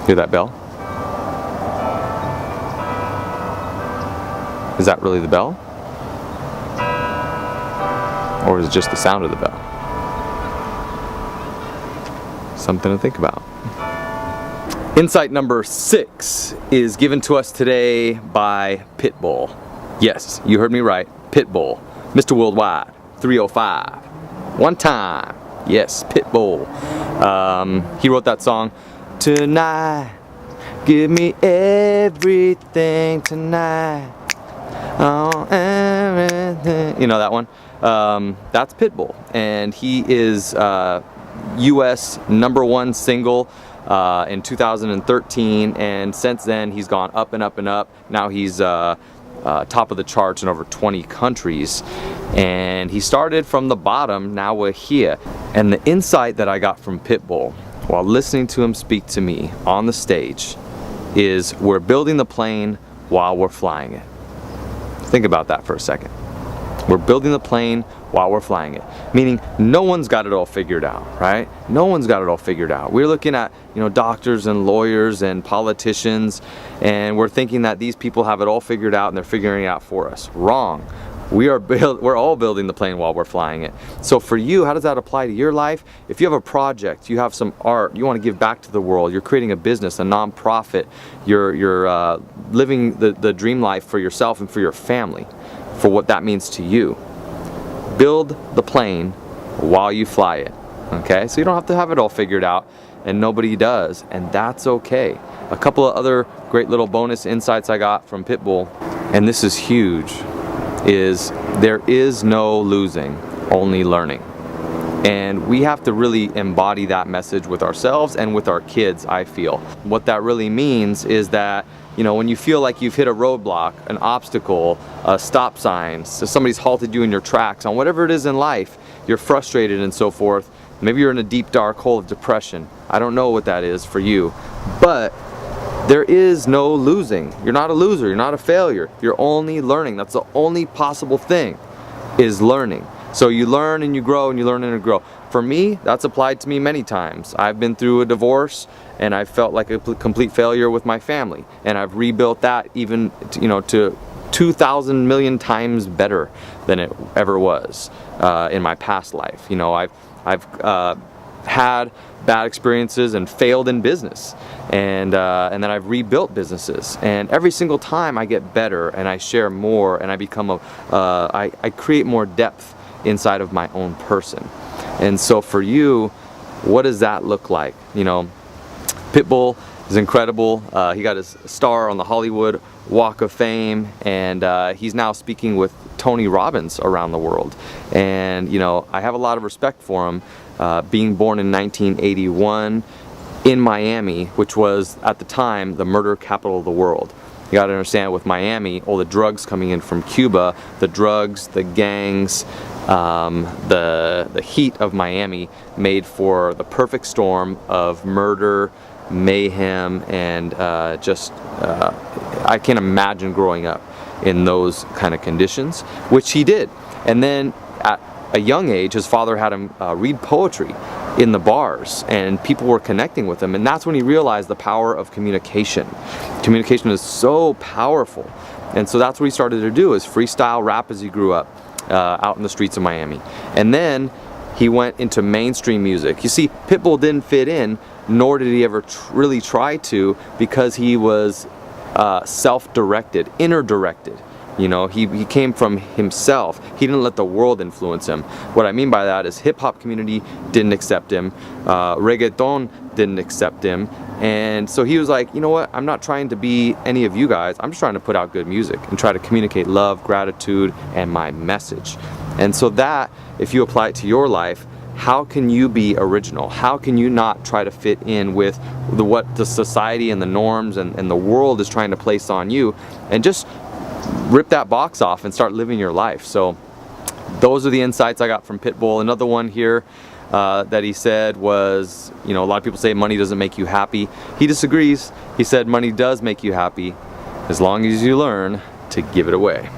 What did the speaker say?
Hear that bell? Is that really the bell? Or is it just the sound of the bell? Something to think about. Insight number 6 is given to us today by Pitbull. Yes, you heard me right. Pitbull. Mr. Worldwide. 305. One time. Yes, Pitbull. He wrote that song. Tonight, give me everything tonight. Oh, everything. You know that one? That's Pitbull. And he is US #1 single in 2013, and since then he's gone up and up and up. Now he's top of the charts in over 20 countries, and he started from the bottom. Now we're here. And the insight that I got from Pitbull while listening to him speak to me on the stage is we're building the plane while we're flying it. Think about that for a second. We're building the plane while we're flying it. Meaning no one's got it all figured out, right? No one's got it all figured out. We're looking at, doctors and lawyers and politicians, and we're thinking that these people have it all figured out and they're figuring it out for us. Wrong. We're all building the plane while we're flying it. So for you, how does that apply to your life? If you have a project, you have some art, you want to give back to the world, you're creating a business, a nonprofit, you're living the dream life for yourself and for your family, for what that means to you. Build the plane while you fly it, okay? So you don't have to have it all figured out, and nobody does, and that's okay. A couple of other great little bonus insights I got from Pitbull, and this is huge, is there is no losing, only learning. And we have to really embody that message with ourselves and with our kids, I feel. What that really means is that, when you feel like you've hit a roadblock, an obstacle, a stop sign, so somebody's halted you in your tracks on whatever it is in life, you're frustrated and so forth, maybe you're in a deep dark hole of depression. I don't know what that is for you, but there is no losing. You're not a loser, you're not a failure, you're only learning. That's the only possible thing, is learning. So you learn and you grow and you learn and you grow. For me, that's applied to me many times. I've been through a divorce and I felt like a complete failure with my family, and I've rebuilt that even to 2,000 million times better than it ever was in my past life. I've had bad experiences and failed in business, and then I've rebuilt businesses, and every single time I get better and I share more and I become I create more depth inside of my own person. And so for you, what does that look like? Pitbull is incredible. He got his star on the Hollywood Walk of Fame, and he's now speaking with Tony Robbins around the world. And I have a lot of respect for him, being born in 1981 in Miami, which was at the time the murder capital of the world. You gotta understand, with Miami, all the drugs coming in from Cuba, the drugs, the gangs, the heat of Miami made for the perfect storm of murder, mayhem, and I can't imagine growing up in those kind of conditions, which he did. And then at a young age, his father had him read poetry in the bars, and people were connecting with him, and that's when he realized the power of communication. Communication is so powerful, and so that's what he started to do, is freestyle rap as he grew up out in the streets of Miami. And then he went into mainstream music. You see, Pitbull didn't fit in, nor did he ever really try to, because he was self-directed, inner-directed. He came from himself. He didn't let the world influence him. What I mean by that is hip-hop community didn't accept him, reggaeton didn't accept him, and so he was like, you know what, I'm not trying to be any of you guys, I'm just trying to put out good music and try to communicate love, gratitude, and my message. And so that, if you apply it to your life, how can you be original? How can you not try to fit in with what the society and the norms and the world is trying to place on you, and just rip that box off and start living your life? So those are the insights I got from Pitbull. Another one here that he said was, a lot of people say money doesn't make you happy. He disagrees. He said money does make you happy as long as you learn to give it away.